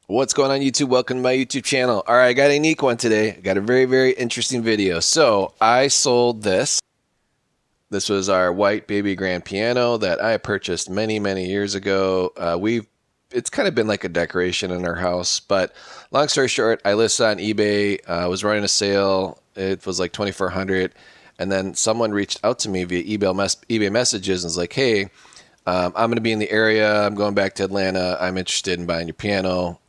What's going on YouTube? Welcome to my YouTube channel. All right, I got a unique one today. I got a very interesting video. So I sold this. This was our white baby grand piano that I purchased many years ago. It's kind of been like a decoration in our house, but long story short, I listed on eBay. I was running a sale. It was like 2,400, and then someone reached out to me via eBay messages and was like, "Hey, I'm going to be in the area. I'm going back to Atlanta. I'm interested in buying your piano.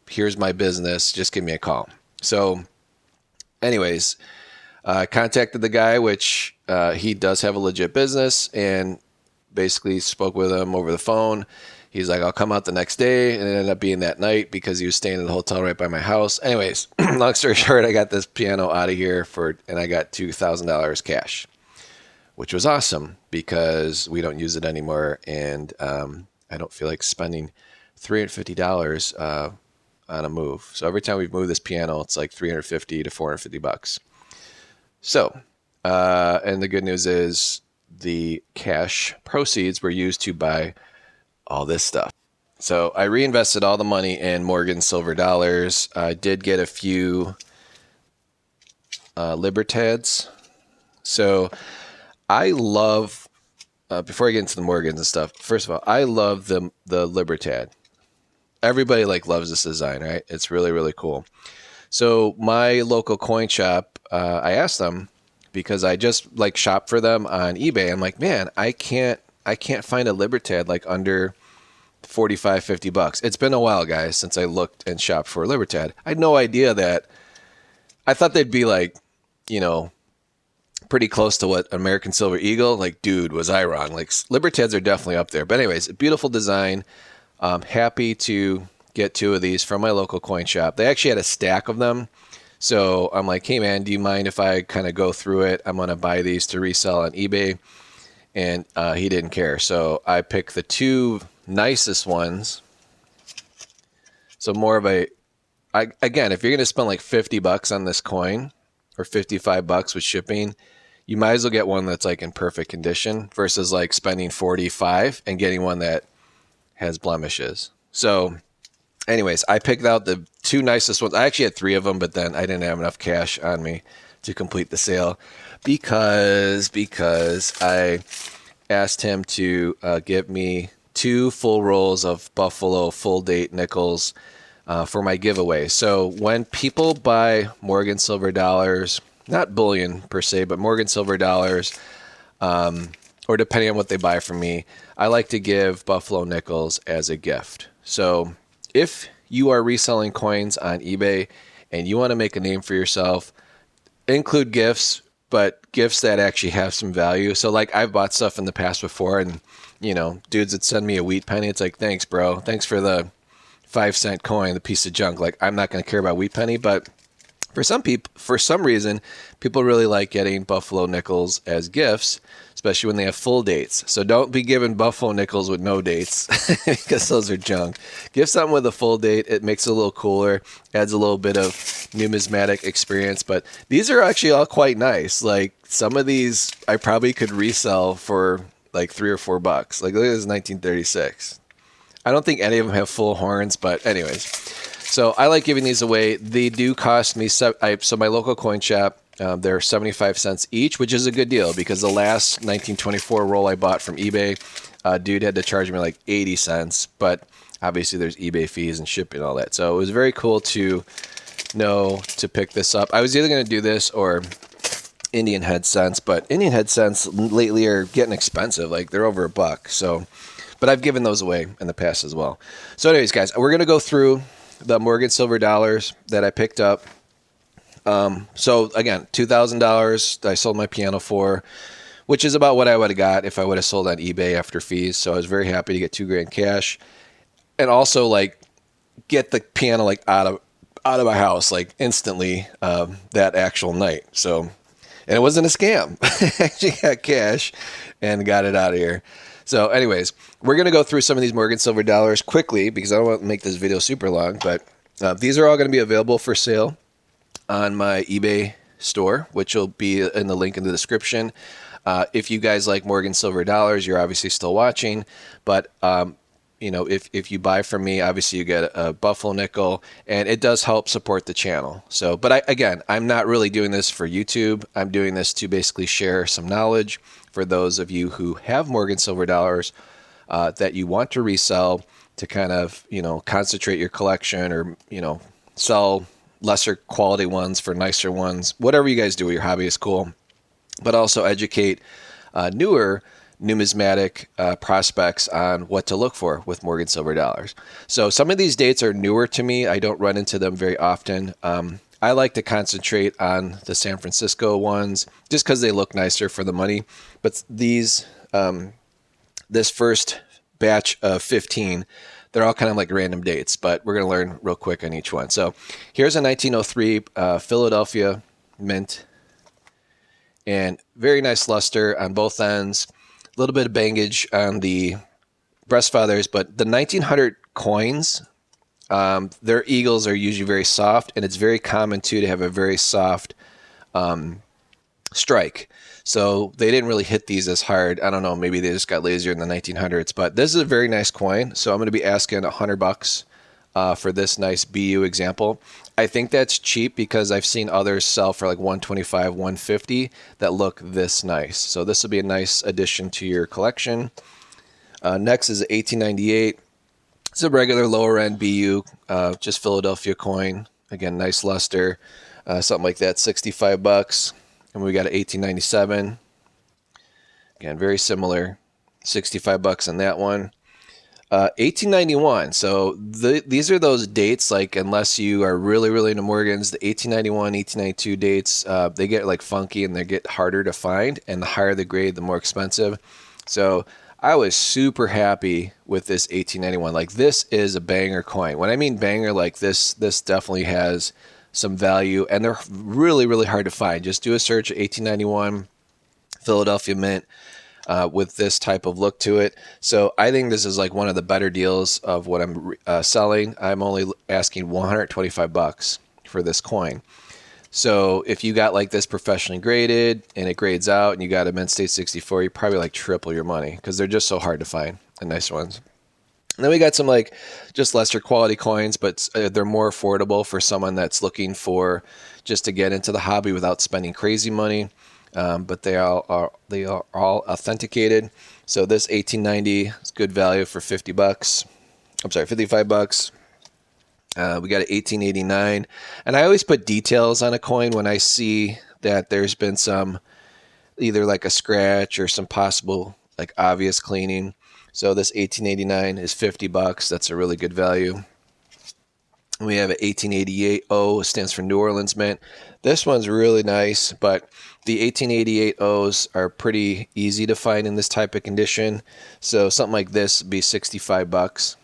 Here's my business. Just give me a call." So, anyways, I contacted the guy, which he does have a legit business, and basically spoke with him over the phone. He's like, "I'll come out the next day," and it ended up being that night because he was staying in the hotel right by my house. Anyways, long story short, I got this piano out of here and I got $2,000 cash, which was awesome because we don't use it anymore, and I don't feel like spending $350 on a move. So every time we've moved this piano, it's like 350 to 450 bucks. So, and the good news is the cash proceeds were used to buy all this stuff. So I reinvested all the money in Morgan silver dollars. I did get a few Libertads. So I love, before I get into the Morgans and stuff, first of all, I love the Libertad. Everybody like loves this design, right? It's really cool. So my local coin shop, I asked them because I just like shop for them on eBay. I'm like, man, I can't find a Libertad like under 45, 50 bucks. It's been a while, guys, since I looked and shopped for a Libertad. I had no idea that. I thought they'd be like, you know, pretty close to what American Silver Eagle. Like, dude, was I wrong? Like, Libertads are definitely up there. But anyways, beautiful design. Happy to get two of these from my local coin shop. They actually had a stack of them. So I'm like, hey man, do you mind if I kind of go through it? I'm going to buy these to resell on eBay. And he didn't care. So I picked the two nicest ones. So more of again, if you're going to spend like 50 bucks on this coin or 55 bucks with shipping, you might as well get one that's like in perfect condition versus like spending 45 and getting one that has blemishes. So anyways, I picked out the two nicest ones. I actually had three of them, but then I didn't have enough cash on me to complete the sale because I asked him to give me two full rolls of Buffalo full date nickels for my giveaway. So when people buy Morgan silver dollars, not bullion per se, but Morgan silver dollars, or depending on what they buy from me, I like to give Buffalo nickels as a gift. So if you are reselling coins on eBay and you want to make a name for yourself, include gifts, but gifts that actually have some value. So like I've bought stuff in the past before, and dudes would send me a wheat penny. It's like, thanks, bro. Thanks for the 5 cent coin, the piece of junk. Like, I'm not going to care about wheat penny, but for some people, for some reason, people really like getting Buffalo nickels as gifts, especially when they have full dates. So don't be giving Buffalo nickels with no dates because those are junk. Give something with a full date. It makes it a little cooler, adds a little bit of numismatic experience. But these are actually all quite nice. Like, some of these I probably could resell for like $3 or $4. Like, look at this 1936. I don't think any of them have full horns, but anyways. So I like giving these away. They do cost me, so my local coin shop, they're 75 cents each, which is a good deal because the last 1924 roll I bought from eBay, dude had to charge me like 80 cents, but obviously there's eBay fees and shipping and all that. So it was very cool to know to pick this up. I was either going to do this or Indian head cents, but Indian head cents lately are getting expensive. Like, they're over $1. So, but I've given those away in the past as well. So anyways, guys, we're going to go through the Morgan silver dollars that I picked up. So again, $2,000 I sold my piano for, which is about what I would have got if I would have sold on eBay after fees. So I was very happy to get $2,000 cash, and also like get the piano like out of my house like instantly that actual night. So, and it wasn't a scam. I actually got cash and got it out of here. So anyways, we're going to go through some of these Morgan silver dollars quickly because I don't want to make this video super long, but these are all going to be available for sale on my eBay store, which will be in the link in the description. If you guys like Morgan silver dollars, you're obviously still watching, but if you buy from me, obviously you get a Buffalo nickel, and it does help support the channel. So, but I'm not really doing this for YouTube. I'm doing this to basically share some knowledge for those of you who have Morgan silver dollars that you want to resell to kind of, concentrate your collection, or, sell lesser quality ones for nicer ones. Whatever you guys do with your hobby is cool, but also educate newer numismatic prospects on what to look for with Morgan silver dollars. So some of these dates are newer to me. I don't run into them very often. I like to concentrate on the San Francisco ones just because they look nicer for the money. But these, this first batch of 15, they're all kind of like random dates, but we're going to learn real quick on each one. So here's a 1903 Philadelphia mint, and very nice luster on both ends. A little bit of bangage on the breast feathers, but the 1900 coins, their eagles are usually very soft, and it's very common too to have a very soft strike. So they didn't really hit these as hard. I don't know, maybe they just got lazier in the 1900s, but this is a very nice coin. So I'm going to be asking $100 for this nice BU example. I think that's cheap because I've seen others sell for like 125, 150 that look this nice. So this will be a nice addition to your collection. Next is 1898. It's a regular lower end BU, just Philadelphia coin. Again, nice luster, something like that, $65. And we got an 1897. Again, very similar, $65 on that one. 1891. So these are those dates, like, unless you are really, really into Morgans, the 1891, 1892 dates, they get like funky and they get harder to find. And the higher the grade, the more expensive. So I was super happy with this 1891. Like, this is a banger coin. When I mean banger, like this definitely has some value, and they're really, really hard to find. Just do a search, 1891 Philadelphia mint. With this type of look to it. So I think this is like one of the better deals of what I'm selling. I'm only asking $125 for this coin. So if you got like this professionally graded and it grades out and you got a Mint State 64, you probably like triple your money because they're just so hard to find, the nice ones. And then we got some like just lesser quality coins, but they're more affordable for someone that's looking for just to get into the hobby without spending crazy money. But they are all authenticated. So this 1890 is good value for $50. I'm sorry, $55. We got an 1889, and I always put details on a coin when I see that there's been some, either like a scratch or some possible like obvious cleaning. So this 1889 is $50. That's a really good value. We have an 1888 O, stands for New Orleans Mint. This one's really nice, but the 1888 O's are pretty easy to find in this type of condition. So something like this would be $65.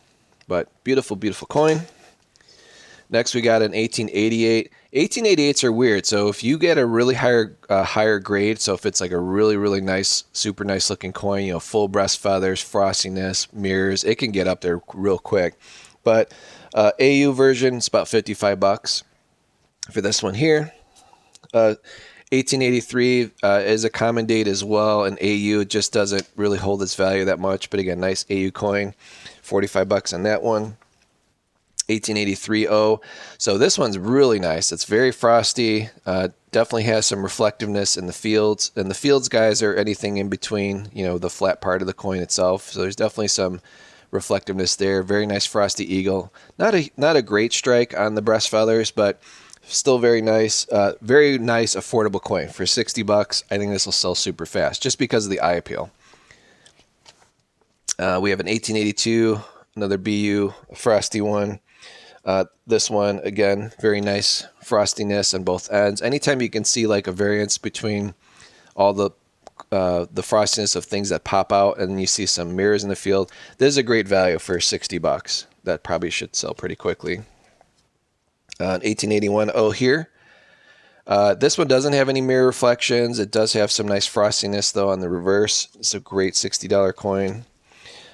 But beautiful, beautiful coin. Next, we got an 1888. 1888s are weird. So if you get a really higher grade, so if it's like a really, really nice, super nice looking coin, full breast feathers, frostiness, mirrors, it can get up there real quick. But AU version is about $55 for this one here. 1883 is a common date as well, and AU just doesn't really hold its value that much. But again, nice AU coin, $45 on that one. 1883 O. So this one's really nice. It's very frosty. Definitely has some reflectiveness in the fields. And the fields, guys, are anything in between, the flat part of the coin itself. So there's definitely some reflectiveness there. Very nice frosty eagle. Not a great strike on the breast feathers, but still very nice. Very nice, affordable coin for $60. I think this will sell super fast just because of the eye appeal. We have an 1882, another BU, a frosty one. This one, again, very nice frostiness on both ends. Anytime you can see like a variance between all the frostiness of things that pop out, and then you see some mirrors in the field, this is a great value for $60. That probably should sell pretty quickly. 1881 O here. This one doesn't have any mirror reflections. It does have some nice frostiness though on the reverse. It's a great $60 coin.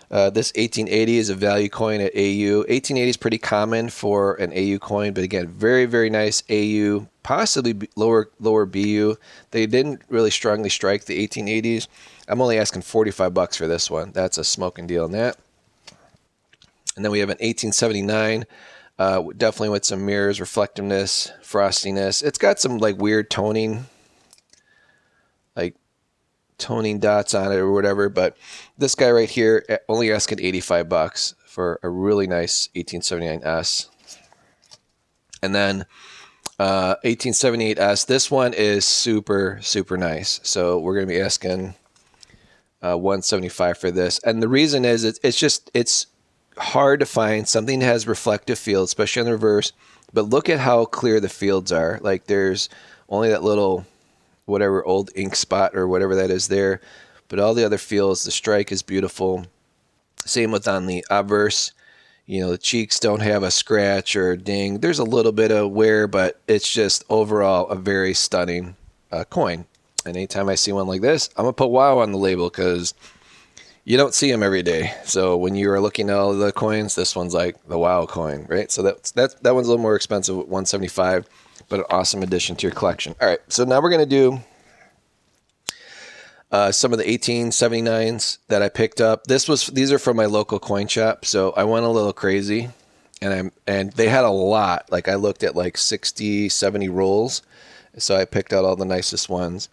This 1880 is a value coin at AU. 1880 is pretty common for an AU coin, but again, very, very nice AU, possibly lower BU. They didn't really strongly strike the 1880s. I'm only asking $45 for this one. That's a smoking deal on that. And then we have an 1879, definitely with some mirrors, reflectiveness, frostiness. It's got some like weird like toning dots on it or whatever. But this guy right here, only asking $85 for a really nice 1879S. And then 1878S, this one is super, super nice. So we're going to be asking 175 for this. And the reason is it's hard to find something that has reflective fields, especially on the reverse. But look at how clear the fields are. Like there's only that little whatever old ink spot or whatever that is there. But all the other fields, the strike is beautiful. Same with on the obverse. You know, the cheeks don't have a scratch or a ding. There's a little bit of wear, but it's just overall a very stunning coin. And anytime I see one like this, I'm going to put wow on the label because you don't see them every day. So when you are looking at all the coins, this one's like the wow coin, right? So that one's a little more expensive at $175, but an awesome addition to your collection. All right, so now we're going to do some of the 1879s that I picked up. These are from my local coin shop, so I went a little crazy, and they had a lot. Like I looked at like 60, 70 rolls, so I picked out all the nicest ones.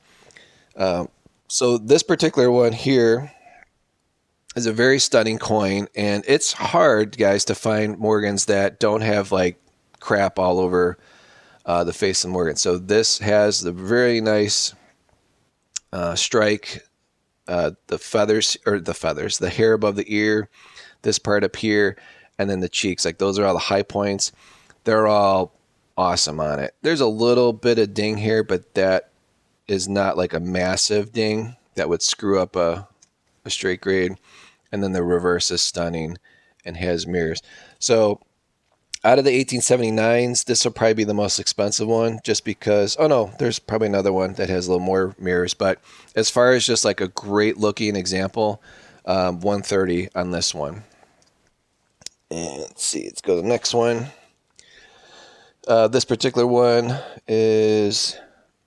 So this particular one here is a very stunning coin, and it's hard, guys, to find Morgans that don't have like crap all over the face of Morgan. So this has the very nice strike, the hair above the ear, this part up here, and then the cheeks. Like those are all the high points. They're all awesome on it. There's a little bit of ding here, but that is not like a massive ding that would screw up a straight grade. And then the reverse is stunning and has mirrors. So out of the 1879s, this will probably be the most expensive one just because, oh no, there's probably another one that has a little more mirrors. But as far as just like a great looking example, 130 on this one. And let's see, let's go to the next one. This particular one is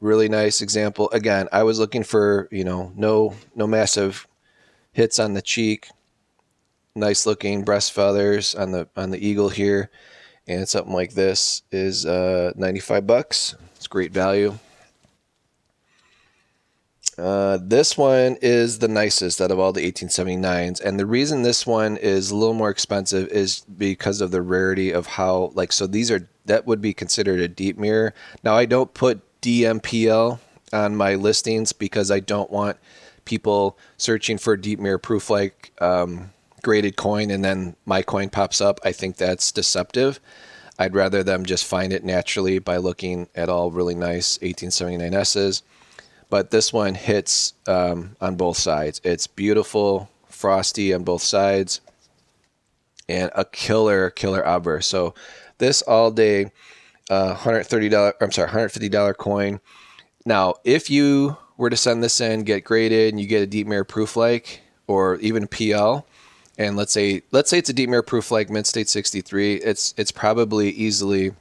really nice example. Again, I was looking for, no massive hits on the cheek, nice looking breast feathers on the eagle here. And something like this is $95. It's great value. This one is the nicest out of all the 1879s. And the reason this one is a little more expensive is because of the rarity of how, so that would be considered a deep mirror. Now, I don't put DMPL on my listings because I don't want people searching for deep mirror proof graded coin and then my coin pops up. I think that's deceptive. I'd rather them just find it naturally by looking at all really nice 1879S's. But this one hits on both sides. It's beautiful, frosty on both sides, and a killer obverse. So this all day $150 coin. Now, if you were to send this in, get graded, and you get a deep mirror proof or even PL, and let's say it's a deep mirror proof mint state 63, it's probably easily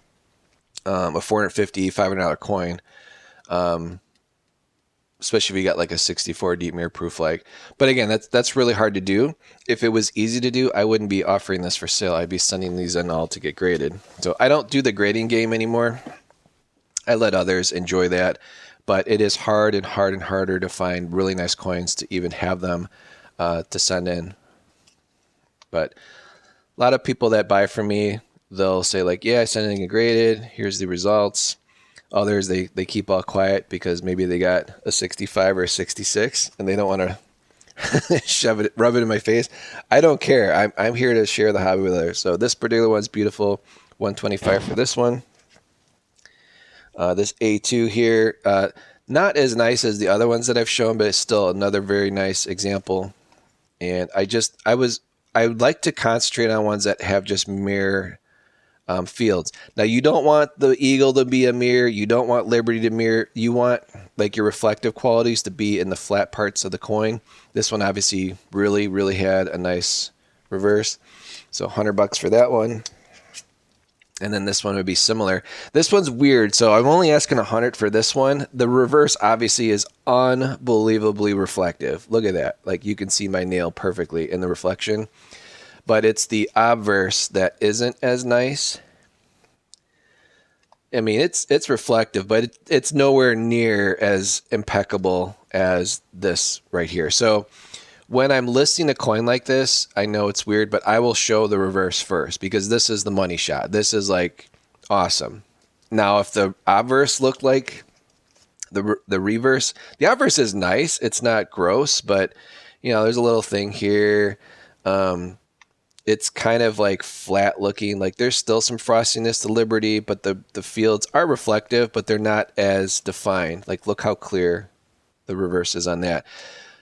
a $450, $500 coin, especially if you got like a 64 deep mirror proof But again, that's really hard to do. If it was easy to do, I wouldn't be offering this for sale. I'd be sending these in all to get graded. So I don't do the grading game anymore. I let others enjoy that, but it is hard and harder to find really nice coins to even have them to send in. But a lot of people that buy from me, they'll say yeah, I sent it graded. Here's the results. Others, they keep all quiet because maybe they got a 65 or a 66 and they don't want to rub it in my face. I don't care. I'm here to share the hobby with others. So this particular one's beautiful. 125 for this one. This A2 here, not as nice as the other ones that I've shown, but it's still another very nice example. And I would like to concentrate on ones that have just mirror fields. Now, you don't want the eagle to be a mirror. You don't want Liberty to mirror. You want your reflective qualities to be in the flat parts of the coin. This one obviously really had a nice reverse. So $100 for that one. And then this one would be similar. This one's weird, so I'm only asking $100 for this one. The reverse obviously is unbelievably reflective. Look at that. You can see my nail perfectly in the reflection. but it's the obverse that isn't as nice. I mean, it's reflective, but it's nowhere near as impeccable as this right here. So when I'm listing a coin like this, I know it's weird, but I will show the reverse first because this is the money shot. This is like awesome. Now, if the obverse looked like the reverse, the obverse is nice. It's not gross, but there's a little thing here. It's kind of like flat looking. Like there's still some frostiness to Liberty, but the fields are reflective, but they're not as defined. Like look how clear the reverse is on that.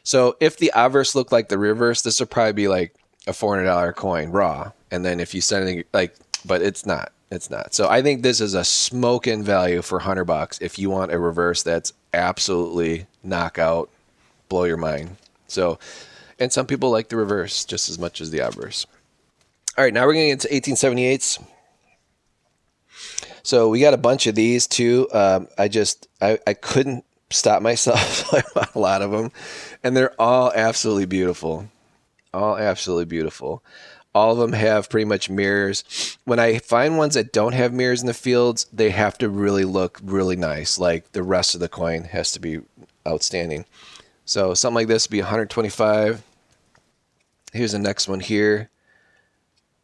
So if the obverse looked like the reverse, this would probably be like a $400 coin raw. And then if you send it but it's not. It's not. So I think this is a smoking value for $100 if you want a reverse that's absolutely knockout, blow your mind. So, and some people like the reverse just as much as the obverse. All right, now we're going to get into 1878s. So we got a bunch of these too. I couldn't stop myself, so I bought a lot of them. And they're all absolutely beautiful. All absolutely beautiful. All of them have pretty much mirrors. When I find ones that don't have mirrors in the fields, they have to really look really nice. Like the rest of the coin has to be outstanding. So something like this would be 125. Here's the next one here.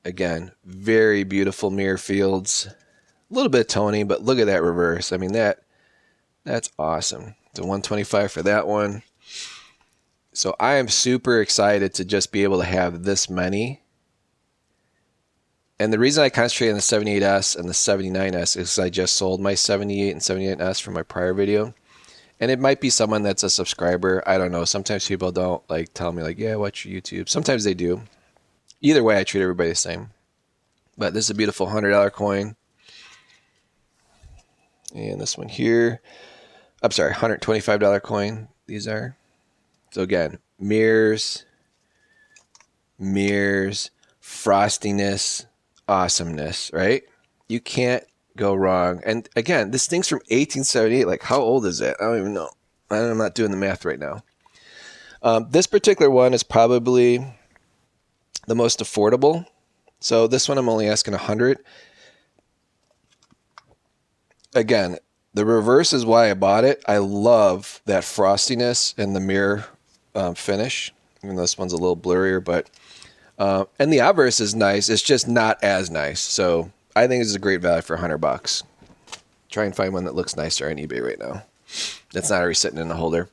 Again, very beautiful mirror fields. A little bit of toning, but look at that reverse. I mean, that's awesome. So 125 for that one. So I am super excited to just be able to have this many. And the reason I concentrate on the 78S and the 79S is I just sold my 78 and 78S from my prior video. And it might be someone that's a subscriber. I don't know. Sometimes people don't tell me yeah, watch your YouTube. Sometimes they do. Either way, I treat everybody the same. But this is a beautiful $100 coin. And this one here, I'm sorry, $125 coin. These are. So again, mirrors, frostiness, awesomeness, right? You can't go wrong. And again, this thing's from 1878. Like, how old is it? I don't even know. I'm not doing the math right now. This particular one is probably the most affordable. So this one I'm only asking 100. Again, the reverse is why I bought it. I love that frostiness and the mirror finish. Even though this one's a little blurrier, but and the obverse is nice. It's just not as nice. So I think this is a great value for $100. Try and find one that looks nicer on eBay right now. That's not already sitting in the holder.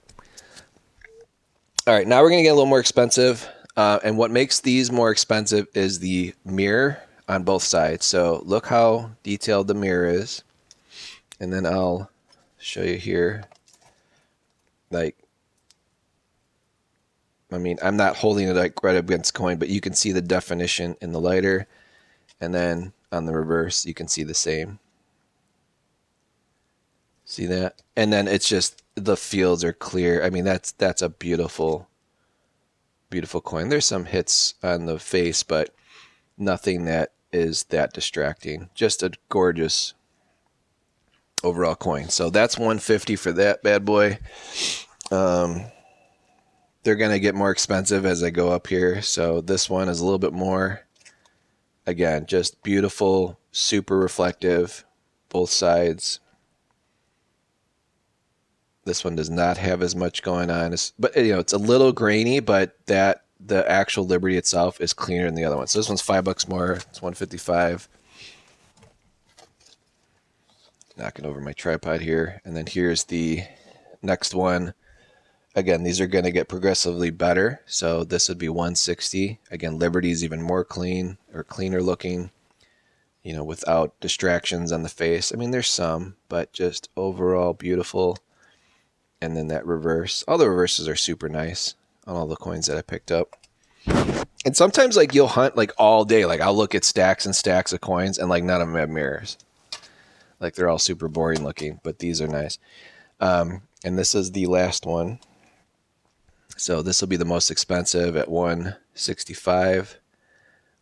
All right, now we're going to get a little more expensive. And what makes these more expensive is the mirror on both sides. So look how detailed the mirror is. And then I'll show you here. I'm not holding it right up against the coin, but you can see the definition in the lighter. And then on the reverse, you can see the same. See that? And then it's just the fields are clear. I mean, that's a beautiful, beautiful coin. There's some hits on the face, but nothing that is that distracting. Just a gorgeous overall coin. So that's $150 for that bad boy. They're going to get more expensive as I go up here. So this one is a little bit more. Again, just beautiful, super reflective, both sides. This one does not have as much going on, but it's a little grainy, but the actual Liberty itself is cleaner than the other one. So this one's $5 more. It's $155. Knocking over my tripod here. And then here's the next one. Again, these are going to get progressively better. So this would be $160. Again, Liberty's even more clean or cleaner looking, without distractions on the face. I mean, there's some, but just overall beautiful. And then that reverse. All the reverses are super nice on all the coins that I picked up. And sometimes you'll hunt all day. I'll look at stacks and stacks of coins and none of them have mirrors. They're all super boring looking, but these are nice. And this is the last one. So this will be the most expensive at $165.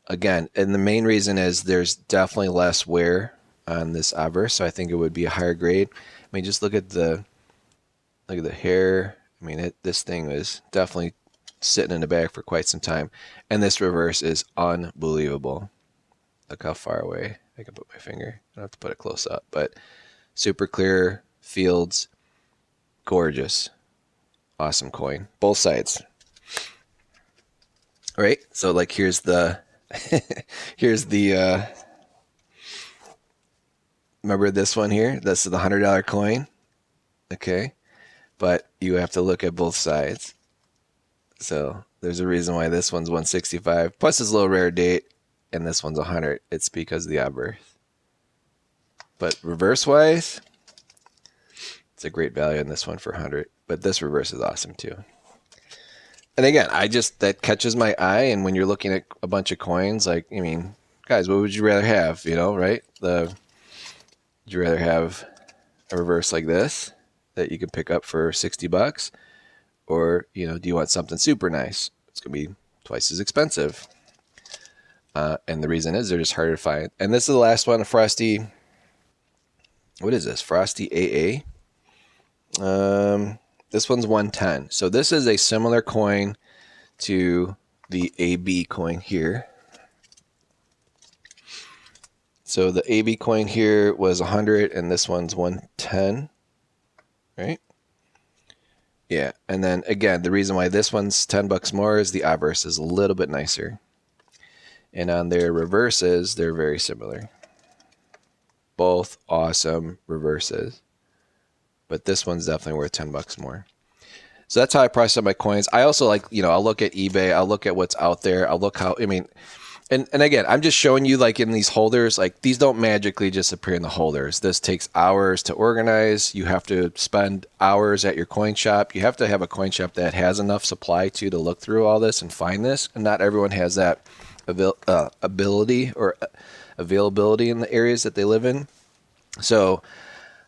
Again, and the main reason is there's definitely less wear on this obverse, so I think it would be a higher grade. I mean, just look at the hair. I mean, this thing is definitely sitting in the bag for quite some time. And this reverse is unbelievable. Look how far away I can put my finger. I don't have to put it close up, but super clear fields, gorgeous, awesome coin, both sides. All right, so like here's the here's the remember this one here? This is the $100 coin. Okay, but you have to look at both sides. So there's a reason why this one's 165 plus it's a little rare date, and this one's 100. It's because of the odd birth. But reverse wise, it's a great value in this one for 100. But this reverse is awesome too. And again, that catches my eye. And when you're looking at a bunch of coins, like, I mean, guys, what would you rather have? You know, right? Would you rather have a reverse like this that you can pick up for $60? Or, you know, do you want something super nice? It's going to be twice as expensive. And the reason is they're just harder to find. And this is the last one, a Frosty. What is this? Frosty AA. This one's 110. So this is a similar coin to the AB coin here. So the AB coin here was 100 and this one's 110, right? Yeah, and then again, the reason why this one's $10 more is the obverse is a little bit nicer. And on their reverses, they're very similar. Both awesome reverses. But this one's definitely worth $10 more. So that's how I price up my coins. I also like, you know, I'll look at eBay. I'll look at what's out there. I'll look how, I mean, and again, I'm just showing you like in these holders, like these don't magically just appear in the holders. This takes hours to organize. You have to spend hours at your coin shop. You have to have a coin shop that has enough supply to look through all this and find this. And not everyone has that ability or availability in the areas that they live in. So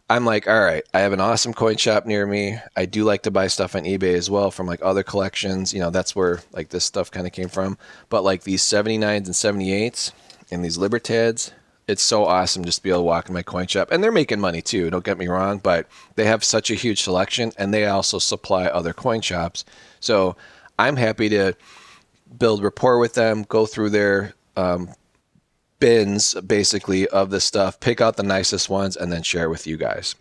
I'm like, all right, I have an awesome coin shop near me. I do like to buy stuff on eBay as well from like other collections. You know, that's where like this stuff kind of came from. But like these 79s and 78s and these Libertads, it's so awesome just to be able to walk in my coin shop. And they're making money too, don't get me wrong, but they have such a huge selection and they also supply other coin shops. So I'm happy to build rapport with them, go through their bins basically of the stuff, pick out the nicest ones, and then share with you guys.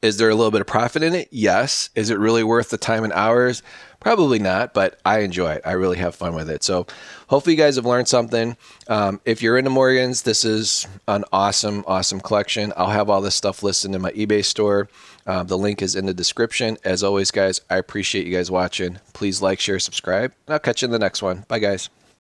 Is there a little bit of profit in it? Yes. Is it really worth the time and hours? Probably not, but I enjoy it. I really have fun with it. So hopefully you guys have learned something. If you're into Morgans, this is an awesome, awesome collection. I'll have all this stuff listed in my eBay store. The link is in the description. As always, guys, I appreciate you guys watching. Please like, share, subscribe, and I'll catch you in the next one. Bye, guys.